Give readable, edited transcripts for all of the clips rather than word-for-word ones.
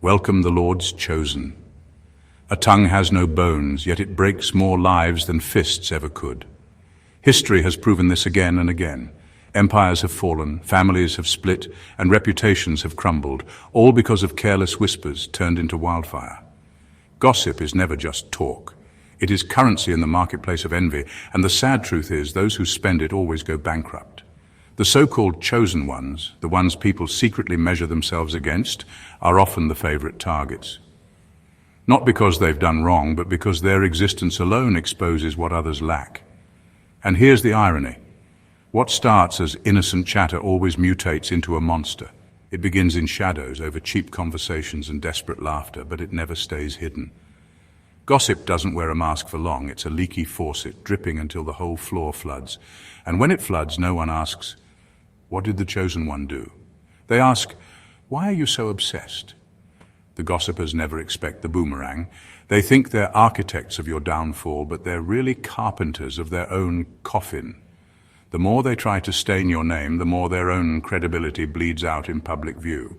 Welcome the Lord's chosen. A tongue has no bones, yet it breaks more lives than fists ever could. History has proven this again and again. Empires have fallen, families have split, and reputations have crumbled, all because of careless whispers turned into wildfire. Gossip is never just talk. It is currency in the marketplace of envy, and the sad truth is those who spend it always go bankrupt. The so-called chosen ones, the ones people secretly measure themselves against, are often the favorite targets. Not because they've done wrong, but because their existence alone exposes what others lack. And here's the irony. What starts as innocent chatter always mutates into a monster. It begins in shadows over cheap conversations and desperate laughter, but it never stays hidden. Gossip doesn't wear a mask for long. It's a leaky faucet, dripping until the whole floor floods. And when it floods, no one asks, "What did the chosen one do?" They ask, "Why are you so obsessed?" The gossipers never expect the boomerang. They think they're architects of your downfall, but they're really carpenters of their own coffin. The more they try to stain your name, the more their own credibility bleeds out in public view.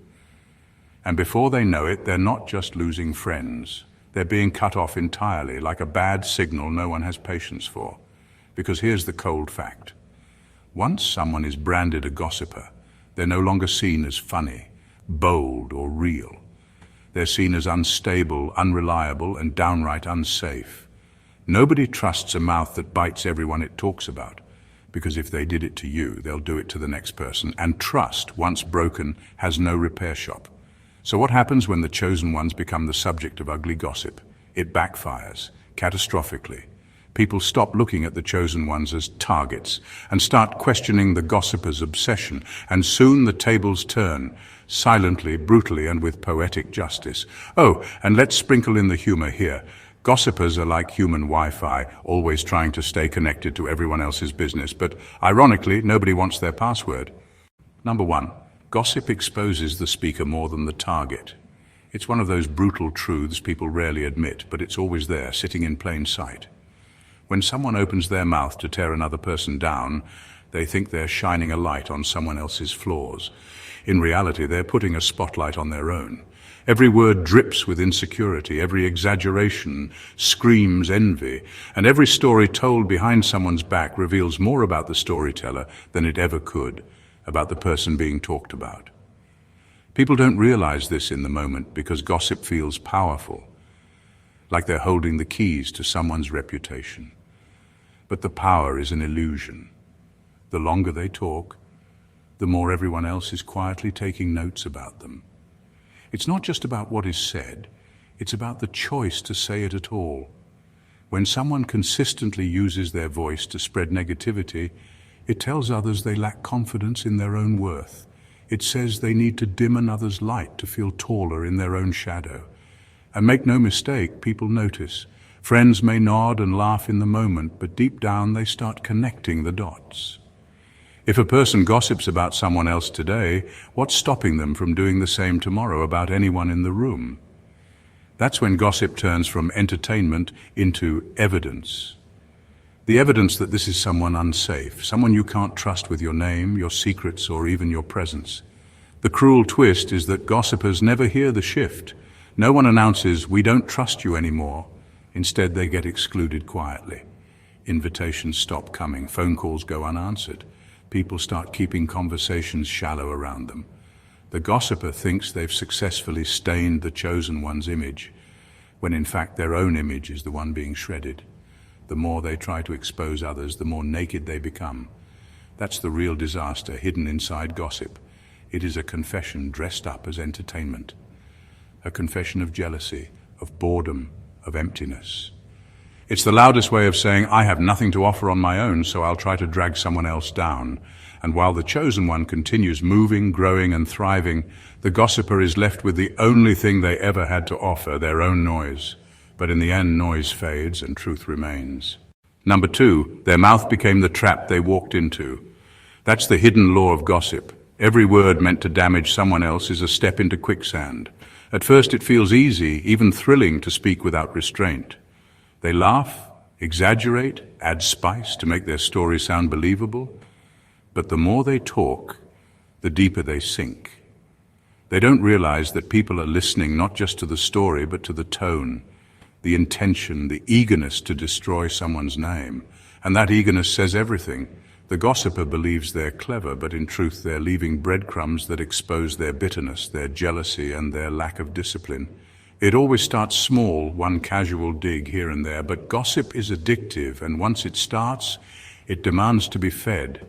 And before they know it, they're not just losing friends. They're being cut off entirely, like a bad signal no one has patience for. Because here's the cold fact. Once someone is branded a gossiper, they're no longer seen as funny, bold, or real. They're seen as unstable, unreliable, and downright unsafe. Nobody trusts a mouth that bites everyone it talks about, because if they did it to you, they'll do it to the next person, and trust, once broken, has no repair shop. So what happens when the chosen ones become the subject of ugly gossip? It backfires, catastrophically. People stop looking at the chosen ones as targets and start questioning the gossiper's obsession, and soon the tables turn, silently, brutally, and with poetic justice. Oh, and let's sprinkle in the humor here. Gossipers are like human Wi-Fi, always trying to stay connected to everyone else's business, but ironically, nobody wants their password. Number one, gossip exposes the speaker more than the target. It's one of those brutal truths people rarely admit, but it's always there, sitting in plain sight. When someone opens their mouth to tear another person down, they think they're shining a light on someone else's flaws. In reality, they're putting a spotlight on their own. Every word drips with insecurity, every exaggeration screams envy, and every story told behind someone's back reveals more about the storyteller than it ever could, about the person being talked about. People don't realize this in the moment because gossip feels powerful, like they're holding the keys to someone's reputation. But the power is an illusion. The longer they talk, the more everyone else is quietly taking notes about them. It's not just about what is said, it's about the choice to say it at all. When someone consistently uses their voice to spread negativity, it tells others they lack confidence in their own worth. It says they need to dim another's light to feel taller in their own shadow. And make no mistake, people notice. Friends may nod and laugh in the moment, but deep down they start connecting the dots. If a person gossips about someone else today, what's stopping them from doing the same tomorrow about anyone in the room? That's when gossip turns from entertainment into evidence. The evidence that this is someone unsafe, someone you can't trust with your name, your secrets, or even your presence. The cruel twist is that gossipers never hear the shift. No one announces, "We don't trust you anymore." Instead, they get excluded quietly. Invitations stop coming, phone calls go unanswered. People start keeping conversations shallow around them. The gossiper thinks they've successfully stained the chosen one's image, when in fact their own image is the one being shredded. The more they try to expose others, the more naked they become. That's the real disaster hidden inside gossip. It is a confession dressed up as entertainment. A confession of jealousy, of boredom, of emptiness. It's the loudest way of saying, "I have nothing to offer on my own, so I'll try to drag someone else down." And while the chosen one continues moving, growing, and thriving, the gossiper is left with the only thing they ever had to offer, their own noise. But in the end, noise fades and truth remains. Number two, their mouth became the trap they walked into. That's the hidden law of gossip. Every word meant to damage someone else is a step into quicksand. At first it feels easy, even thrilling, to speak without restraint. They laugh, exaggerate, add spice to make their story sound believable. But the more they talk, the deeper they sink. They don't realize that people are listening not just to the story, but to the tone, the intention, the eagerness to destroy someone's name. And that eagerness says everything. The gossiper believes they're clever, but in truth they're leaving breadcrumbs that expose their bitterness, their jealousy, and their lack of discipline. It always starts small, one casual dig here and there, but gossip is addictive, and once it starts, it demands to be fed.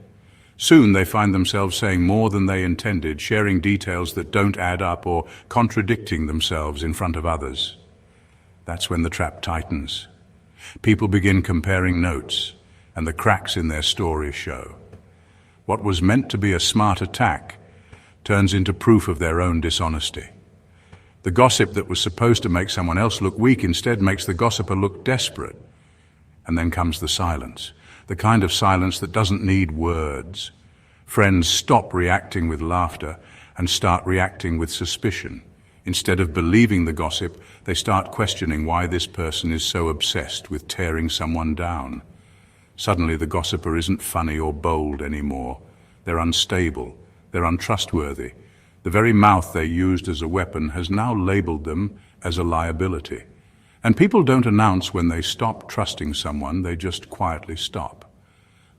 Soon they find themselves saying more than they intended, sharing details that don't add up, or contradicting themselves in front of others. That's when the trap tightens. People begin comparing notes, and the cracks in their stories show. What was meant to be a smart attack turns into proof of their own dishonesty. The gossip that was supposed to make someone else look weak instead makes the gossiper look desperate. And then comes the silence, the kind of silence that doesn't need words. Friends stop reacting with laughter and start reacting with suspicion. Instead of believing the gossip, they start questioning why this person is so obsessed with tearing someone down. Suddenly the gossiper isn't funny or bold anymore. They're unstable, they're untrustworthy. The very mouth they used as a weapon has now labeled them as a liability. And people don't announce when they stop trusting someone, they just quietly stop.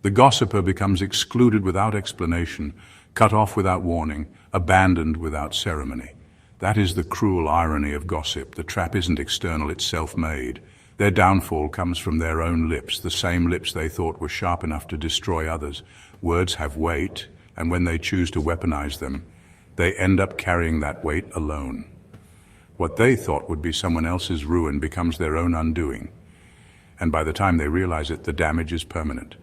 The gossiper becomes excluded without explanation, cut off without warning, abandoned without ceremony. That is the cruel irony of gossip. The trap isn't external, it's self-made. Their downfall comes from their own lips, the same lips they thought were sharp enough to destroy others. Words have weight, and when they choose to weaponize them, they end up carrying that weight alone. What they thought would be someone else's ruin becomes their own undoing. And by the time they realize it, the damage is permanent.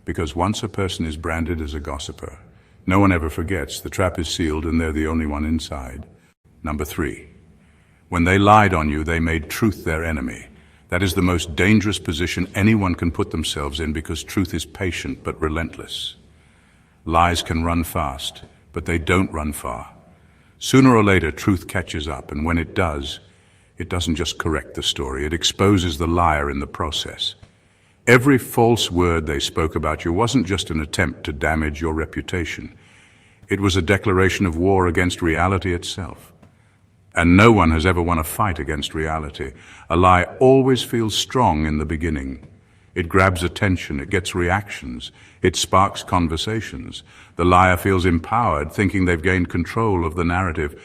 Because once a person is branded as a gossiper, no one ever forgets. The trap is sealed and they're the only one inside. Number 3. When they lied on you, they made truth their enemy. That is the most dangerous position anyone can put themselves in, because truth is patient but relentless. Lies can run fast, but they don't run far. Sooner or later, truth catches up, and when it does, it doesn't just correct the story, it exposes the liar in the process. Every false word they spoke about you wasn't just an attempt to damage your reputation. It was a declaration of war against reality itself. And no one has ever won a fight against reality. A lie always feels strong in the beginning. It grabs attention, it gets reactions, it sparks conversations. The liar feels empowered, thinking they've gained control of the narrative.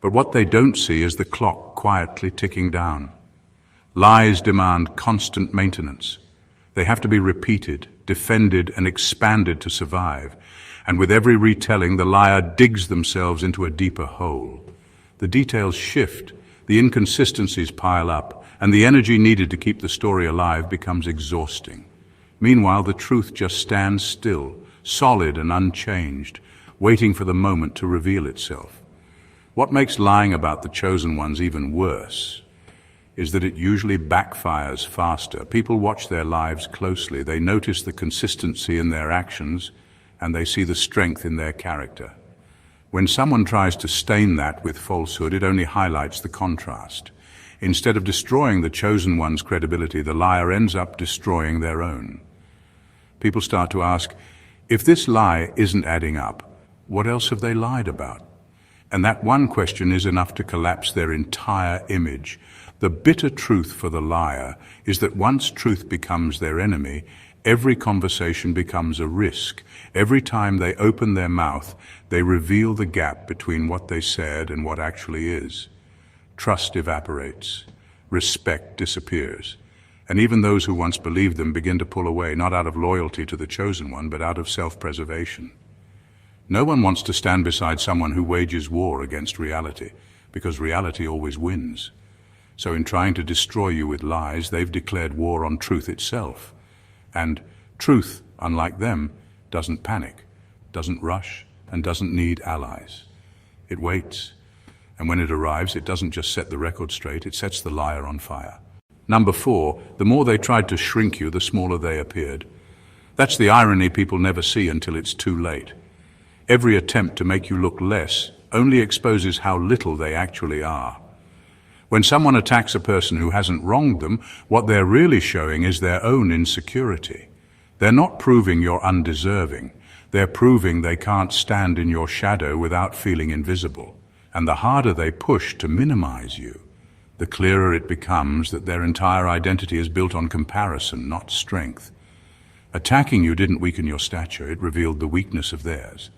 But what they don't see is the clock quietly ticking down. Lies demand constant maintenance. They have to be repeated, defended, and expanded to survive. And with every retelling, the liar digs themselves into a deeper hole. The details shift, the inconsistencies pile up, and the energy needed to keep the story alive becomes exhausting. Meanwhile, the truth just stands still, solid and unchanged, waiting for the moment to reveal itself. What makes lying about the chosen ones even worse is that it usually backfires faster. People watch their lives closely. They notice the consistency in their actions, and they see the strength in their character. When someone tries to stain that with falsehood, it only highlights the contrast. Instead of destroying the chosen one's credibility, the liar ends up destroying their own. People start to ask, if this lie isn't adding up, what else have they lied about? And that one question is enough to collapse their entire image. The bitter truth for the liar is that once truth becomes their enemy, every conversation becomes a risk. Every time they open their mouth, they reveal the gap between what they said and what actually is. Trust evaporates. Respect disappears. And even those who once believed them begin to pull away, not out of loyalty to the chosen one, but out of self-preservation. No one wants to stand beside someone who wages war against reality, because reality always wins. So in trying to destroy you with lies, they've declared war on truth itself. And truth, unlike them, doesn't panic, doesn't rush, and doesn't need allies. It waits. And when it arrives, it doesn't just set the record straight, it sets the liar on fire. Number 4, the more they tried to shrink you, the smaller they appeared. That's the irony people never see until it's too late. Every attempt to make you look less only exposes how little they actually are. When someone attacks a person who hasn't wronged them, what they're really showing is their own insecurity. They're not proving you're undeserving. They're proving they can't stand in your shadow without feeling invisible. And the harder they push to minimize you, the clearer it becomes that their entire identity is built on comparison, not strength. Attacking you didn't weaken your stature, it revealed the weakness of theirs.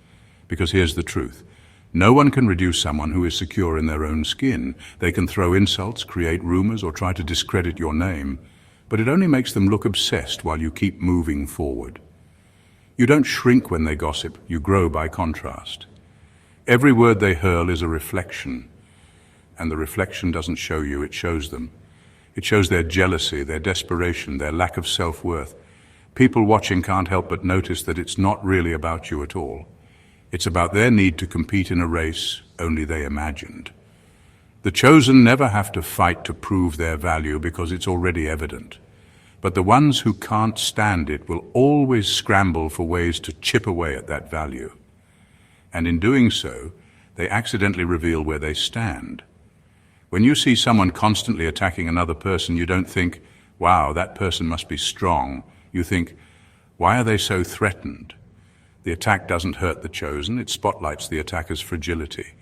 Because here's the truth. No one can reduce someone who is secure in their own skin. They can throw insults, create rumors, or try to discredit your name, but it only makes them look obsessed while you keep moving forward. You don't shrink when they gossip, you grow by contrast. Every word they hurl is a reflection, and the reflection doesn't show you, it shows them. It shows their jealousy, their desperation, their lack of self-worth. People watching can't help but notice that it's not really about you at all. It's about their need to compete in a race only they imagined. The chosen never have to fight to prove their value because it's already evident. But the ones who can't stand it will always scramble for ways to chip away at that value. And in doing so, they accidentally reveal where they stand. When you see someone constantly attacking another person, you don't think, wow, that person must be strong. You think, why are they so threatened? The attack doesn't hurt the chosen, it spotlights the attacker's fragility.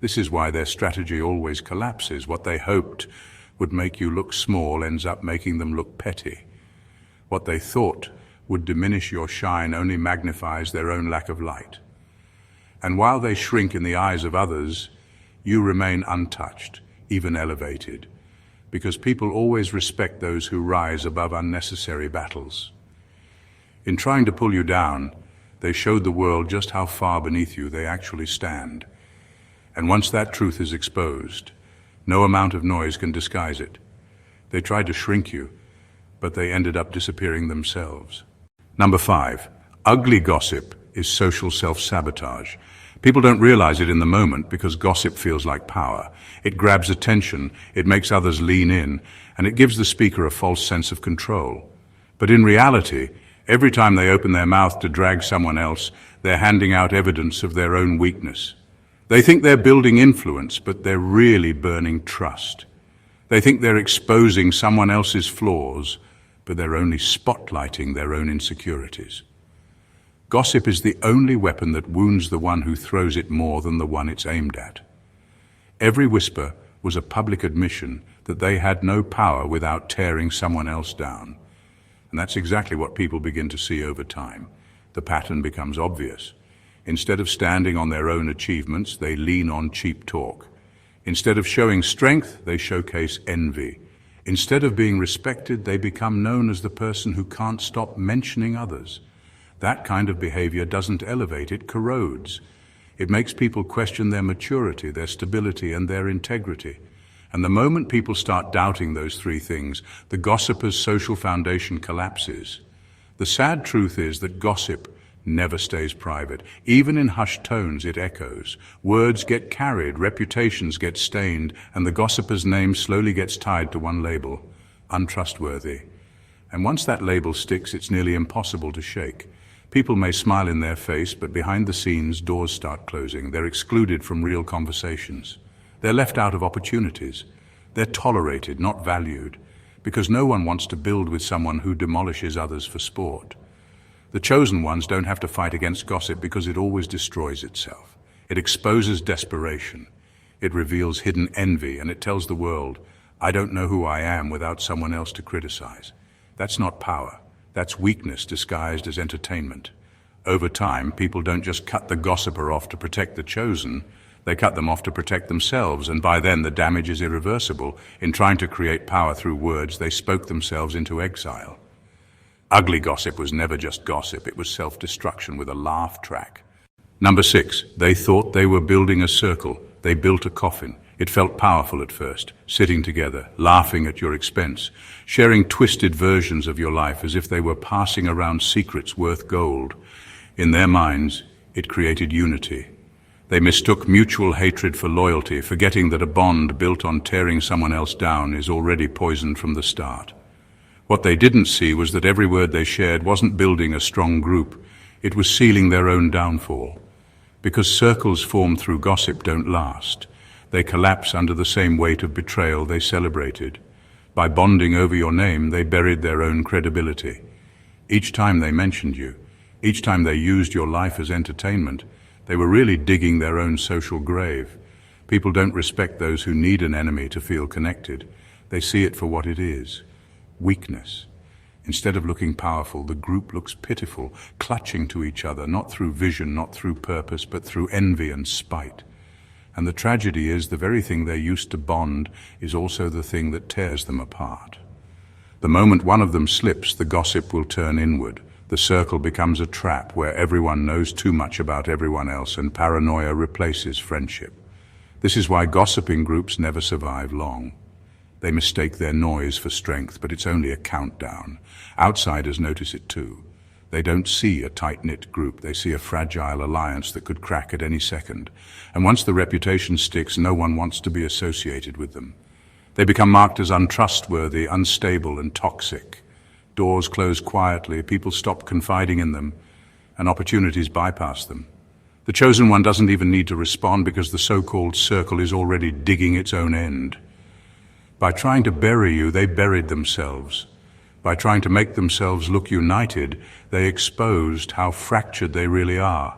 This is why their strategy always collapses. What they hoped would make you look small ends up making them look petty. What they thought would diminish your shine only magnifies their own lack of light. And while they shrink in the eyes of others, you remain untouched, even elevated, because people always respect those who rise above unnecessary battles. In trying to pull you down, they showed the world just how far beneath you they actually stand. And once that truth is exposed, no amount of noise can disguise it. They tried to shrink you, but they ended up disappearing themselves. Number 5, ugly gossip is social self-sabotage. People don't realize it in the moment because gossip feels like power. It grabs attention, it makes others lean in, and it gives the speaker a false sense of control. But in reality, every time they open their mouth to drag someone else, they're handing out evidence of their own weakness. They think they're building influence, but they're really burning trust. They think they're exposing someone else's flaws, but they're only spotlighting their own insecurities. Gossip is the only weapon that wounds the one who throws it more than the one it's aimed at. Every whisper was a public admission that they had no power without tearing someone else down. And that's exactly what people begin to see over time. The pattern becomes obvious. Instead of standing on their own achievements, they lean on cheap talk. Instead of showing strength, they showcase envy. Instead of being respected, they become known as the person who can't stop mentioning others. That kind of behavior doesn't elevate, it corrodes. It makes people question their maturity, their stability, and their integrity. And the moment people start doubting those three things, the gossiper's social foundation collapses. The sad truth is that gossip never stays private. Even in hushed tones, it echoes. Words get carried, reputations get stained, and the gossiper's name slowly gets tied to one label: untrustworthy. And once that label sticks, it's nearly impossible to shake. People may smile in their face, but behind the scenes, doors start closing. They're excluded from real conversations. They're left out of opportunities. They're tolerated, not valued, because no one wants to build with someone who demolishes others for sport. The chosen ones don't have to fight against gossip because it always destroys itself. It exposes desperation. It reveals hidden envy, and it tells the world, I don't know who I am without someone else to criticize. That's not power. That's weakness disguised as entertainment. Over time, people don't just cut the gossiper off to protect the chosen. They cut them off to protect themselves, and by then the damage is irreversible. In trying to create power through words, they spoke themselves into exile. Ugly gossip was never just gossip, it was self-destruction with a laugh track. Number 6, they thought they were building a circle. They built a coffin. It felt powerful at first, sitting together, laughing at your expense, sharing twisted versions of your life as if they were passing around secrets worth gold. In their minds, it created unity. They mistook mutual hatred for loyalty, forgetting that a bond built on tearing someone else down is already poisoned from the start. What they didn't see was that every word they shared wasn't building a strong group, it was sealing their own downfall. Because circles formed through gossip don't last. They collapse under the same weight of betrayal they celebrated. By bonding over your name, they buried their own credibility. Each time they mentioned you, each time they used your life as entertainment, they were really digging their own social grave. People don't respect those who need an enemy to feel connected. They see it for what it is: weakness. Instead of looking powerful, the group looks pitiful, clutching to each other, not through vision, not through purpose, but through envy and spite. And the tragedy is, the very thing they used to bond is also the thing that tears them apart. The moment one of them slips, the gossip will turn inward. The circle becomes a trap where everyone knows too much about everyone else, and paranoia replaces friendship. This is why gossiping groups never survive long. They mistake their noise for strength, but it's only a countdown. Outsiders notice it too. They don't see a tight-knit group, they see a fragile alliance that could crack at any second. And once the reputation sticks, no one wants to be associated with them. They become marked as untrustworthy, unstable, and toxic. Doors close quietly, people stop confiding in them, and opportunities bypass them. The chosen one doesn't even need to respond because the so-called circle is already digging its own end. By trying to bury you, they buried themselves. By trying to make themselves look united, they exposed how fractured they really are.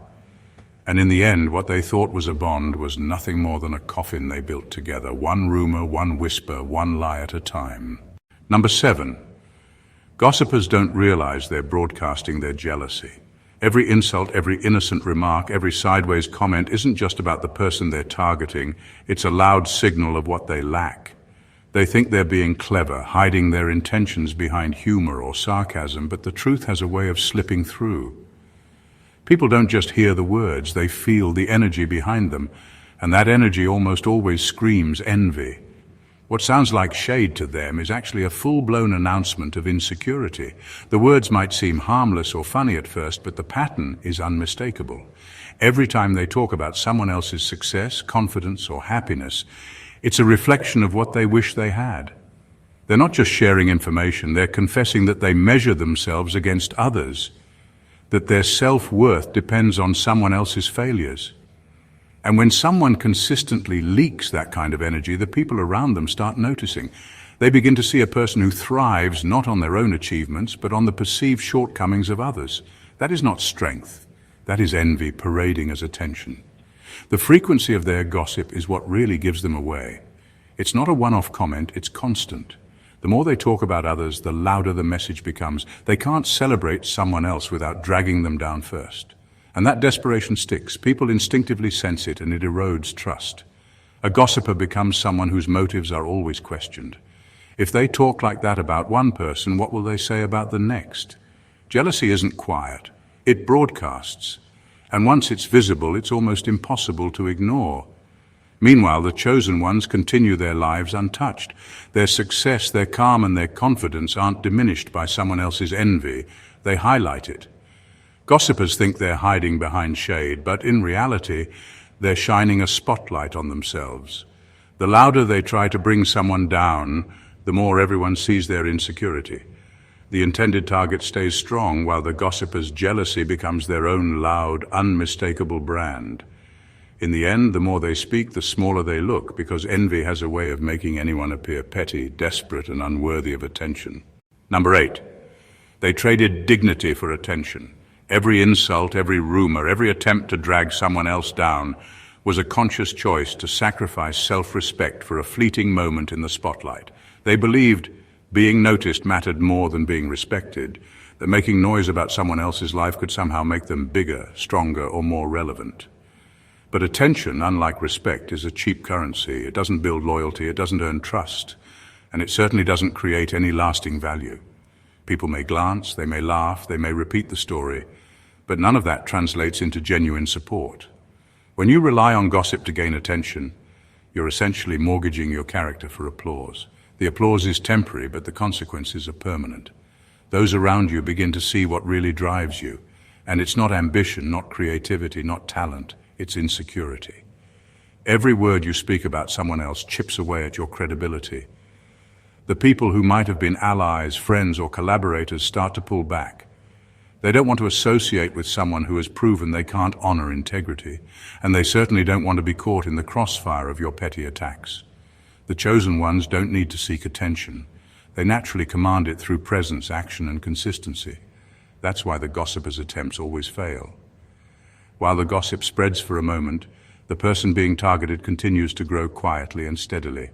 And in the end, what they thought was a bond was nothing more than a coffin they built together. One rumor, one whisper, one lie at a time. Number 7. Gossipers don't realize they're broadcasting their jealousy. Every insult, every innocent remark, every sideways comment isn't just about the person they're targeting. It's a loud signal of what they lack. They think they're being clever, hiding their intentions behind humor or sarcasm, but the truth has a way of slipping through. People don't just hear the words, they feel the energy behind them, and that energy almost always screams envy. What sounds like shade to them is actually a full-blown announcement of insecurity. The words might seem harmless or funny at first, but the pattern is unmistakable. Every time they talk about someone else's success, confidence, or happiness, it's a reflection of what they wish they had. They're not just sharing information, they're confessing that they measure themselves against others, that their self-worth depends on someone else's failures. And when someone consistently leaks that kind of energy, the people around them start noticing. They begin to see a person who thrives not on their own achievements, but on the perceived shortcomings of others. That is not strength. That is envy parading as attention. The frequency of their gossip is what really gives them away. It's not a one-off comment, it's constant. The more they talk about others, the louder the message becomes. They can't celebrate someone else without dragging them down first. And that desperation sticks. People instinctively sense it, and it erodes trust. A gossiper becomes someone whose motives are always questioned. If they talk like that about one person, what will they say about the next? Jealousy isn't quiet. It broadcasts. And once it's visible, it's almost impossible to ignore. Meanwhile, the chosen ones continue their lives untouched. Their success, their calm, and their confidence aren't diminished by someone else's envy. They highlight it. Gossipers think they're hiding behind shade, but in reality, they're shining a spotlight on themselves. The louder they try to bring someone down, the more everyone sees their insecurity. The intended target stays strong, while the gossiper's jealousy becomes their own loud, unmistakable brand. In the end, the more they speak, the smaller they look, because envy has a way of making anyone appear petty, desperate, and unworthy of attention. Number 8. They traded dignity for attention. Every insult, every rumor, every attempt to drag someone else down was a conscious choice to sacrifice self-respect for a fleeting moment in the spotlight. They believed being noticed mattered more than being respected, that making noise about someone else's life could somehow make them bigger, stronger, or more relevant. But attention, unlike respect, is a cheap currency. It doesn't build loyalty, it doesn't earn trust, and it certainly doesn't create any lasting value. People may glance, they may laugh, they may repeat the story, but none of that translates into genuine support. When you rely on gossip to gain attention, you're essentially mortgaging your character for applause. The applause is temporary, but the consequences are permanent. Those around you begin to see what really drives you, and it's not ambition, not creativity, not talent, it's insecurity. Every word you speak about someone else chips away at your credibility. The people who might have been allies, friends, or collaborators start to pull back. They don't want to associate with someone who has proven they can't honor integrity, and they certainly don't want to be caught in the crossfire of your petty attacks. The chosen ones don't need to seek attention. They naturally command it through presence, action, and consistency. That's why the gossiper's attempts always fail. While the gossip spreads for a moment, The person being targeted continues to grow quietly and steadily.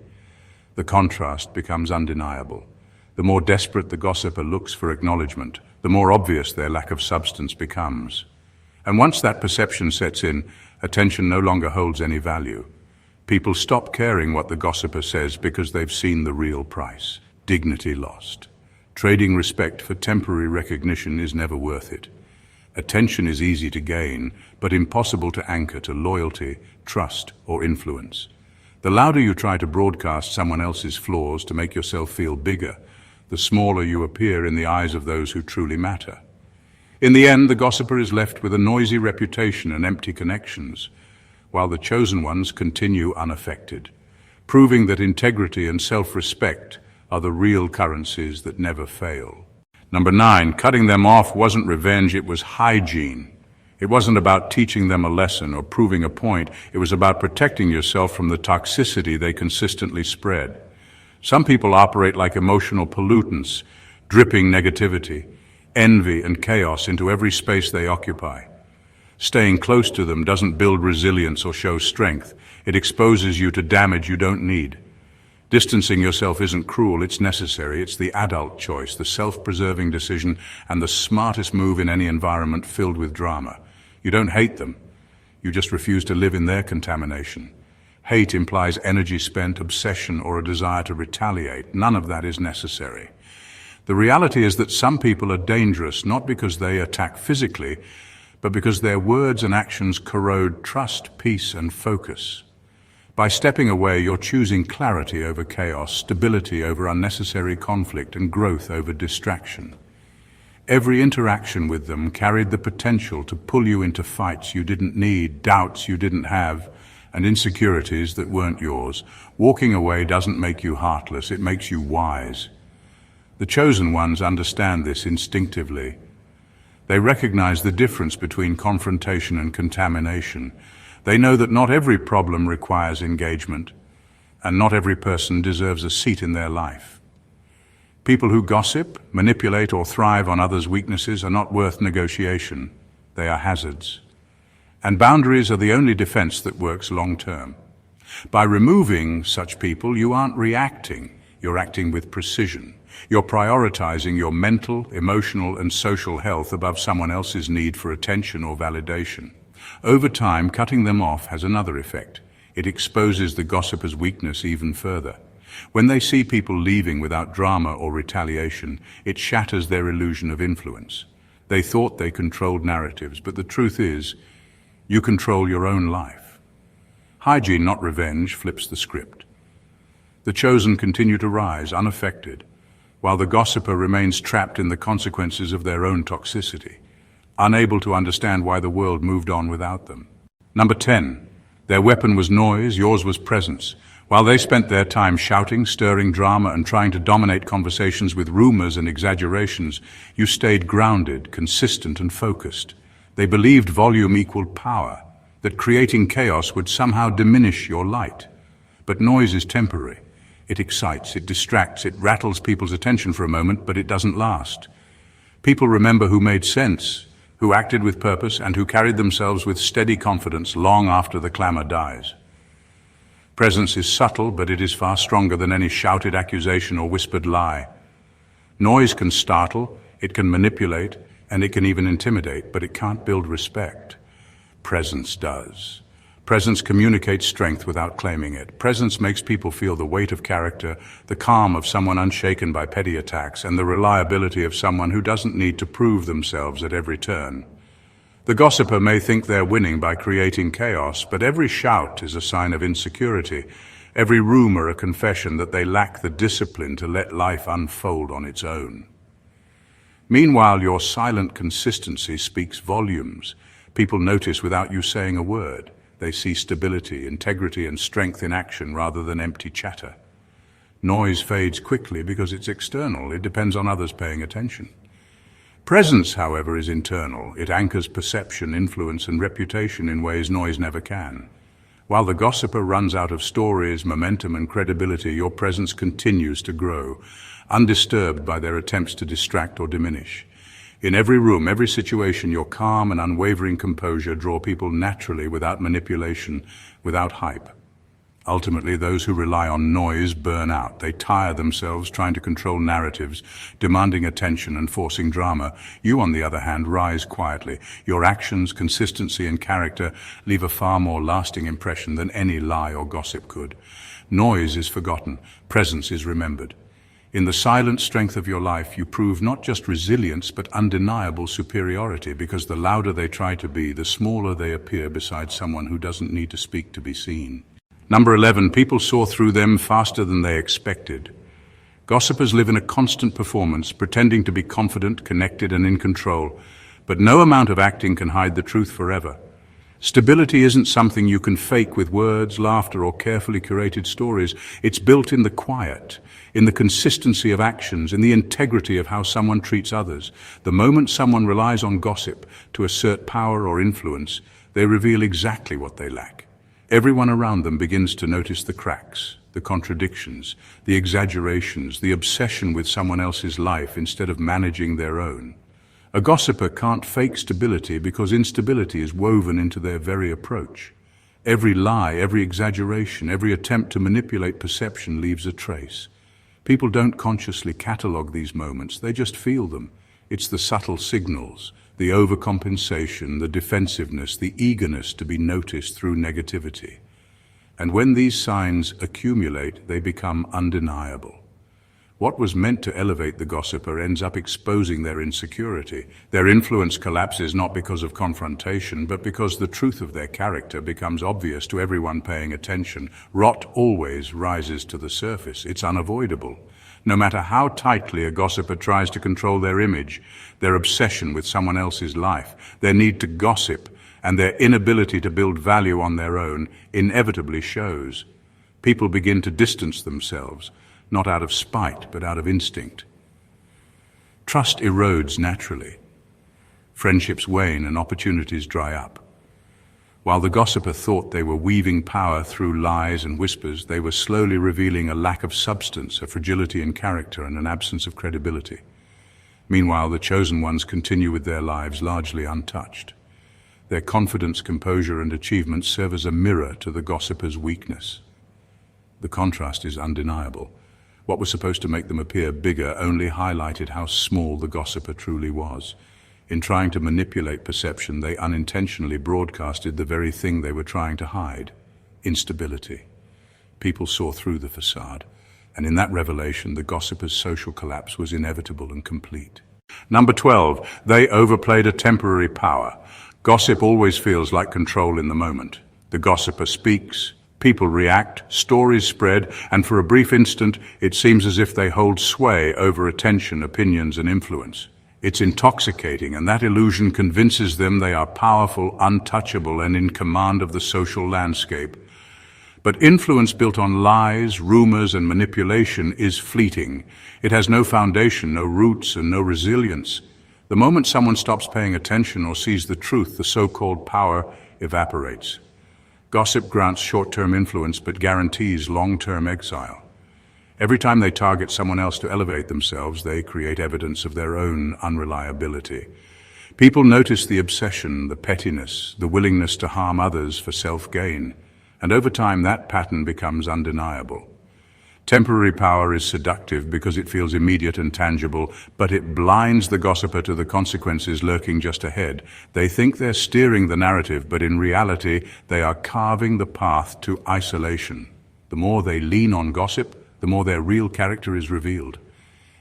The contrast becomes undeniable. The more desperate the gossiper looks for acknowledgement, the more obvious their lack of substance becomes. And once that perception sets in, attention no longer holds any value. People stop caring what the gossiper says because they've seen the real price: dignity lost. Trading respect for temporary recognition is never worth it. Attention is easy to gain, but impossible to anchor to loyalty, trust, or influence. The louder you try to broadcast someone else's flaws to make yourself feel bigger, the smaller you appear in the eyes of those who truly matter. In the end, the gossiper is left with a noisy reputation and empty connections, while the chosen ones continue unaffected, proving that integrity and self-respect are the real currencies that never fail. Number 9, cutting them off wasn't revenge, it was hygiene. It wasn't about teaching them a lesson or proving a point, it was about protecting yourself from the toxicity they consistently spread. Some people operate like emotional pollutants, dripping negativity, envy, and chaos into every space they occupy. Staying close to them doesn't build resilience or show strength, it exposes you to damage you don't need. Distancing yourself isn't cruel, it's necessary. It's the adult choice, the self-preserving decision, and the smartest move in any environment filled with drama. You don't hate them. You just refuse to live in their contamination. Hate implies energy spent, obsession, or a desire to retaliate. None of that is necessary. The reality is that some people are dangerous not because they attack physically, but because their words and actions corrode trust, peace, and focus. By stepping away, you're choosing clarity over chaos, stability over unnecessary conflict, and growth over distraction. Every interaction with them carried the potential to pull you into fights you didn't need, doubts you didn't have, and insecurities that weren't yours. Walking away doesn't make you heartless, it makes you wise. The chosen ones understand this instinctively. They recognize the difference between confrontation and contamination. They know that not every problem requires engagement, and not every person deserves a seat in their life. People who gossip, manipulate, or thrive on others' weaknesses are not worth negotiation. They are hazards. And boundaries are the only defense that works long-term. By removing such people, you aren't reacting, you're acting with precision. You're prioritizing your mental, emotional, and social health above someone else's need for attention or validation. Over time, cutting them off has another effect. It exposes the gossiper's weakness even further. When they see people leaving without drama or retaliation, it shatters their illusion of influence. They thought they controlled narratives, but the truth is, you control your own life. Hygiene, not revenge, flips the script. The chosen continue to rise, unaffected, while the gossiper remains trapped in the consequences of their own toxicity, unable to understand why the world moved on without them. Number 10. Their weapon was noise, yours was presence. While they spent their time shouting, stirring drama, and trying to dominate conversations with rumors and exaggerations, you stayed grounded, consistent, and focused. They believed volume equaled power, that creating chaos would somehow diminish your light. But noise is temporary. It excites, it distracts, it rattles people's attention for a moment, but it doesn't last. People remember who made sense, who acted with purpose, and who carried themselves with steady confidence long after the clamor dies. Presence is subtle, but it is far stronger than any shouted accusation or whispered lie. Noise can startle, it can manipulate, and it can even intimidate, but it can't build respect. Presence does. Presence communicates strength without claiming it. Presence makes people feel the weight of character, the calm of someone unshaken by petty attacks, and the reliability of someone who doesn't need to prove themselves at every turn. The gossiper may think they're winning by creating chaos, but every shout is a sign of insecurity, every rumor a confession that they lack the discipline to let life unfold on its own. Meanwhile, your silent consistency speaks volumes. People notice without you saying a word. They see stability, integrity, and strength in action rather than empty chatter. Noise fades quickly because it's external. It depends on others paying attention. Presence, however, is internal. It anchors perception, influence, and reputation in ways noise never can. While the gossiper runs out of stories, momentum, and credibility, your presence continues to grow, undisturbed by their attempts to distract or diminish. In every room, every situation, your calm and unwavering composure draw people naturally without manipulation, without hype. Ultimately, those who rely on noise burn out. They tire themselves trying to control narratives, demanding attention and forcing drama. You, on the other hand, rise quietly. Your actions, consistency, and character leave a far more lasting impression than any lie or gossip could. Noise is forgotten. Presence is remembered. In the silent strength of your life, you prove not just resilience, but undeniable superiority, because the louder they try to be, the smaller they appear beside someone who doesn't need to speak to be seen. Number 11, people saw through them faster than they expected. Gossipers live in a constant performance, pretending to be confident, connected, and in control. But no amount of acting can hide the truth forever. Stability isn't something you can fake with words, laughter, or carefully curated stories. It's built in the quiet, in the consistency of actions, in the integrity of how someone treats others. The moment someone relies on gossip to assert power or influence, they reveal exactly what they lack. Everyone around them begins to notice the cracks, the contradictions, the exaggerations, the obsession with someone else's life instead of managing their own. A gossiper can't fake stability because instability is woven into their very approach. Every lie, every exaggeration, every attempt to manipulate perception leaves a trace. People don't consciously catalogue these moments, they just feel them. It's the subtle signals, the overcompensation, the defensiveness, the eagerness to be noticed through negativity. And when these signs accumulate, they become undeniable. What was meant to elevate the gossiper ends up exposing their insecurity. Their influence collapses not because of confrontation, but because the truth of their character becomes obvious to everyone paying attention. Rot always rises to the surface. It's unavoidable. No matter how tightly a gossiper tries to control their image, their obsession with someone else's life, their need to gossip, and their inability to build value on their own inevitably shows. People begin to distance themselves, not out of spite, but out of instinct. Trust erodes naturally. Friendships wane and opportunities dry up. While the gossiper thought they were weaving power through lies and whispers, they were slowly revealing a lack of substance, a fragility in character, and an absence of credibility. Meanwhile, the chosen ones continue with their lives largely untouched. Their confidence, composure, and achievement serve as a mirror to the gossiper's weakness. The contrast is undeniable. What was supposed to make them appear bigger only highlighted how small the gossiper truly was. In trying to manipulate perception, they unintentionally broadcasted the very thing they were trying to hide: instability. People saw through the facade, and in that revelation, the gossiper's social collapse was inevitable and complete. Number 12, they overplayed a temporary power. Gossip always feels like control in the moment. The gossiper speaks, people react, stories spread, and for a brief instant, it seems as if they hold sway over attention, opinions, and influence. It's intoxicating, and that illusion convinces them they are powerful, untouchable, and in command of the social landscape. But influence built on lies, rumors, and manipulation is fleeting. It has no foundation, no roots, and no resilience. The moment someone stops paying attention or sees the truth, the so-called power evaporates. Gossip grants short-term influence but guarantees long-term exile. Every time they target someone else to elevate themselves, they create evidence of their own unreliability. People notice the obsession, the pettiness, the willingness to harm others for self-gain, and over time that pattern becomes undeniable. Temporary power is seductive because it feels immediate and tangible, but it blinds the gossiper to the consequences lurking just ahead. They think they're steering the narrative, but in reality, they are carving the path to isolation. The more they lean on gossip, the more their real character is revealed.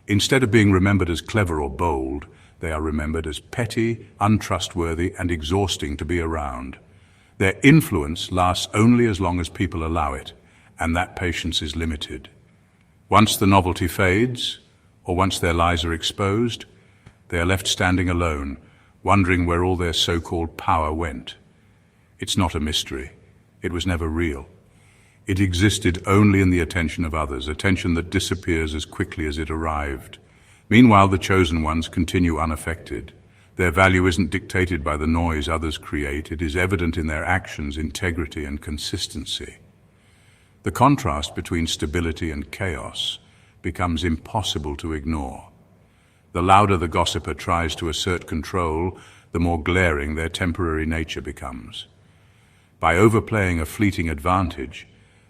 Instead of being remembered as clever or bold, they are remembered as petty, untrustworthy, and exhausting to be around. Their influence lasts only as long as people allow it, and that patience is limited. Once the novelty fades, or once their lies are exposed, they are left standing alone, wondering where all their so-called power went. It's not a mystery. It was never real. It existed only in the attention of others, attention that disappears as quickly as it arrived. Meanwhile, the chosen ones continue unaffected. Their value isn't dictated by the noise others create. It is evident in their actions, integrity, and consistency. The contrast between stability and chaos becomes impossible to ignore. The louder the gossiper tries to assert control, the more glaring their temporary nature becomes. By overplaying a fleeting advantage,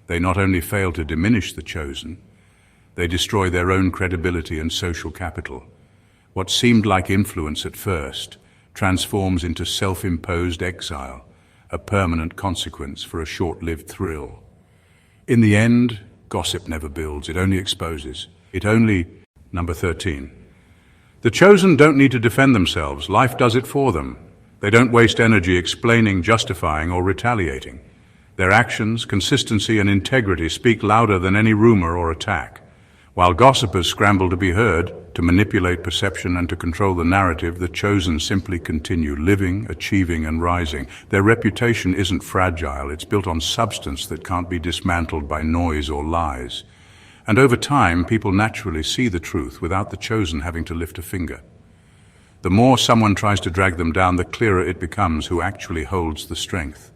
they not only fail to diminish the chosen, they destroy their own credibility and social capital. What seemed like influence at first transforms into self-imposed exile, a permanent consequence for a short-lived thrill. In the end, gossip never builds, it only exposes. Number 13. The chosen don't need to defend themselves, life does it for them. They don't waste energy explaining, justifying, or retaliating. Their actions, consistency, and integrity speak louder than any rumor or attack. While gossipers scramble to be heard, to manipulate perception and to control the narrative, the chosen simply continue living, achieving, and rising. Their reputation isn't fragile, it's built on substance that can't be dismantled by noise or lies. And over time, people naturally see the truth without the chosen having to lift a finger. The more someone tries to drag them down, the clearer it becomes who actually holds the strength.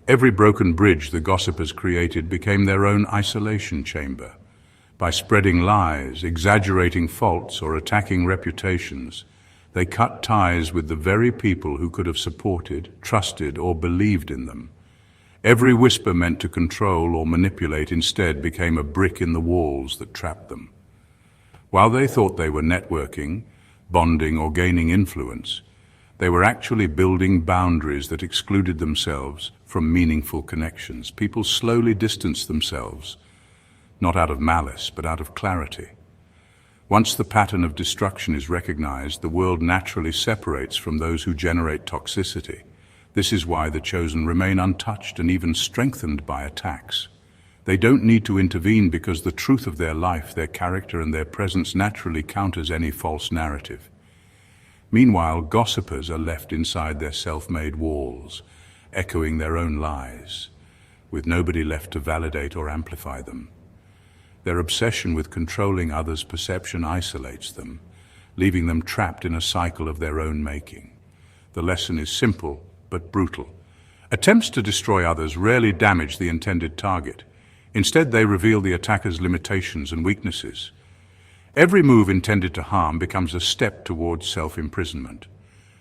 Every broken bridge the gossipers created became their own isolation chamber. By spreading lies, exaggerating faults, or attacking reputations, they cut ties with the very people who could have supported, trusted, or believed in them. Every whisper meant to control or manipulate instead became a brick in the walls that trapped them. While they thought they were networking, bonding, or gaining influence, they were actually building boundaries that excluded themselves from meaningful connections. People slowly distanced themselves, not out of malice, but out of clarity. Once the pattern of destruction is recognized, the world naturally separates from those who generate toxicity. This is why the chosen remain untouched and even strengthened by attacks. They don't need to intervene because the truth of their life, their character, and their presence naturally counters any false narrative. Meanwhile, gossipers are left inside their self-made walls, echoing their own lies, with nobody left to validate or amplify them. Their obsession with controlling others' perception isolates them, leaving them trapped in a cycle of their own making. The lesson is simple but brutal. Attempts to destroy others rarely damage the intended target. Instead, they reveal the attacker's limitations and weaknesses. Every move intended to harm becomes a step towards self-imprisonment.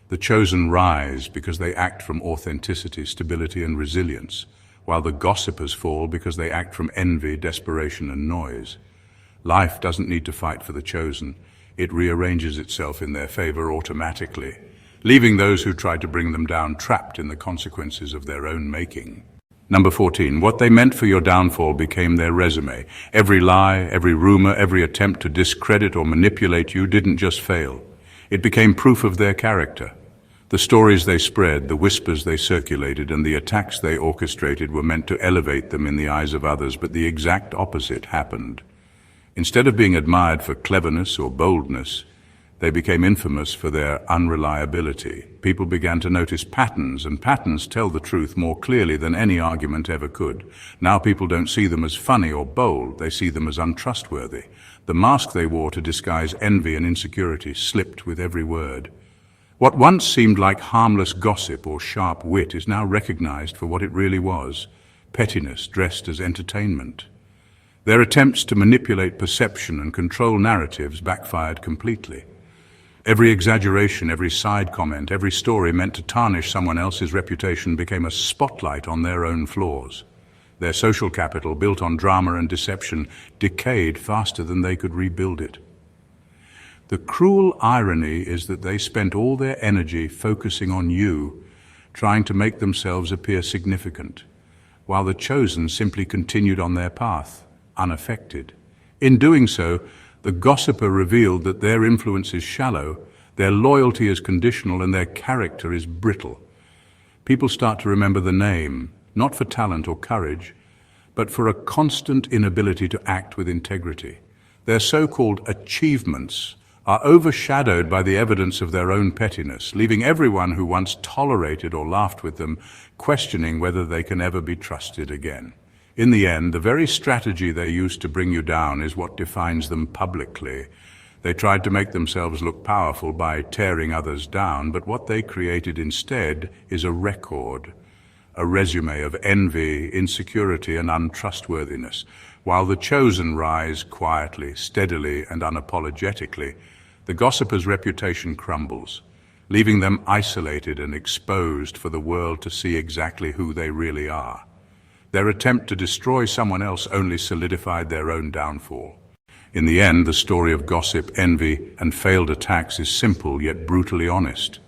The chosen rise because they act from authenticity, stability, and resilience, while the gossipers fall because they act from envy, desperation, and noise. Life doesn't need to fight for the chosen. It rearranges itself in their favor automatically, leaving those who tried to bring them down trapped in the consequences of their own making. Number 14. What they meant for your downfall became their resume. Every lie, every rumor, every attempt to discredit or manipulate you didn't just fail. It became proof of their character. The stories they spread, the whispers they circulated, and the attacks they orchestrated were meant to elevate them in the eyes of others, but the exact opposite happened. Instead of being admired for cleverness or boldness, they became infamous for their unreliability. People began to notice patterns, and patterns tell the truth more clearly than any argument ever could. Now people don't see them as funny or bold, they see them as untrustworthy. The mask they wore to disguise envy and insecurity slipped with every word. What once seemed like harmless gossip or sharp wit is now recognized for what it really was: pettiness dressed as entertainment. Their attempts to manipulate perception and control narratives backfired completely. Every exaggeration, every side comment, every story meant to tarnish someone else's reputation became a spotlight on their own flaws. Their social capital, built on drama and deception, decayed faster than they could rebuild it. The cruel irony is that they spent all their energy focusing on you, trying to make themselves appear significant, while the chosen simply continued on their path, unaffected. In doing so, the gossiper revealed that their influence is shallow, their loyalty is conditional, and their character is brittle. People start to remember the name, not for talent or courage, but for a constant inability to act with integrity. Their so-called achievements are overshadowed by the evidence of their own pettiness, leaving everyone who once tolerated or laughed with them questioning whether they can ever be trusted again. In the end, the very strategy they used to bring you down is what defines them publicly. They tried to make themselves look powerful by tearing others down, but what they created instead is a record, a resume of envy, insecurity, and untrustworthiness. While the chosen rise quietly, steadily, and unapologetically, The gossiper's reputation crumbles, leaving them isolated and exposed for the world to see exactly who they really are. Their attempt to destroy someone else only solidified their own downfall. In the end, the story of gossip, envy, and failed attacks is simple yet brutally honest.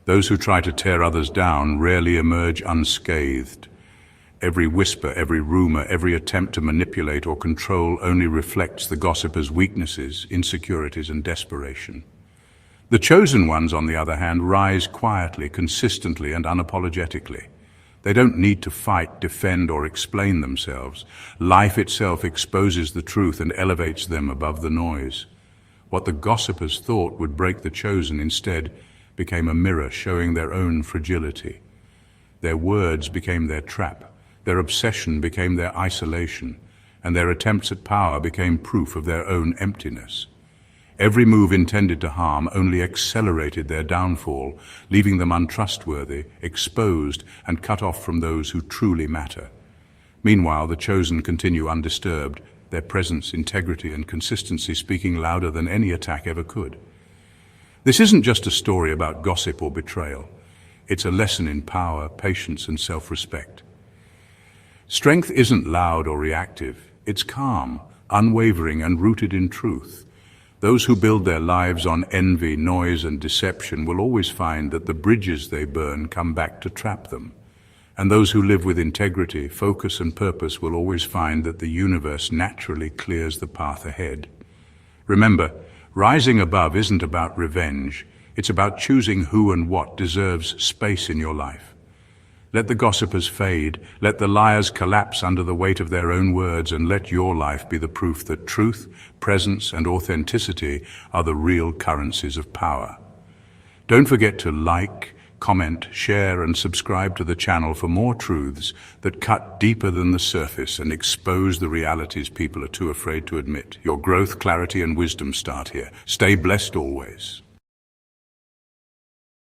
Those who try to tear others down rarely emerge unscathed. Every whisper, every rumor, every attempt to manipulate or control only reflects the gossiper's weaknesses, insecurities, and desperation. The chosen ones, on the other hand, rise quietly, consistently, and unapologetically. They don't need to fight, defend, or explain themselves. Life itself exposes the truth and elevates them above the noise. What the gossipers thought would break the chosen instead became a mirror showing their own fragility. Their words became their trap, their obsession became their isolation, and their attempts at power became proof of their own emptiness. Every move intended to harm only accelerated their downfall, leaving them untrustworthy, exposed, and cut off from those who truly matter. Meanwhile, the chosen continue undisturbed, their presence, integrity, and consistency speaking louder than any attack ever could. This isn't just a story about gossip or betrayal. It's a lesson in power, patience, and self-respect. Strength isn't loud or reactive. It's calm, unwavering, and rooted in truth. Those who build their lives on envy, noise, and deception will always find that the bridges they burn come back to trap them. And those who live with integrity, focus, and purpose will always find that the universe naturally clears the path ahead. Remember, rising above isn't about revenge. It's about choosing who and what deserves space in your life. Let the gossipers fade, let the liars collapse under the weight of their own words, and let your life be the proof that truth, presence, and authenticity are the real currencies of power. Don't forget to like, comment, share, and subscribe to the channel for more truths that cut deeper than the surface and expose the realities people are too afraid to admit. Your growth, clarity, and wisdom start here. Stay blessed always.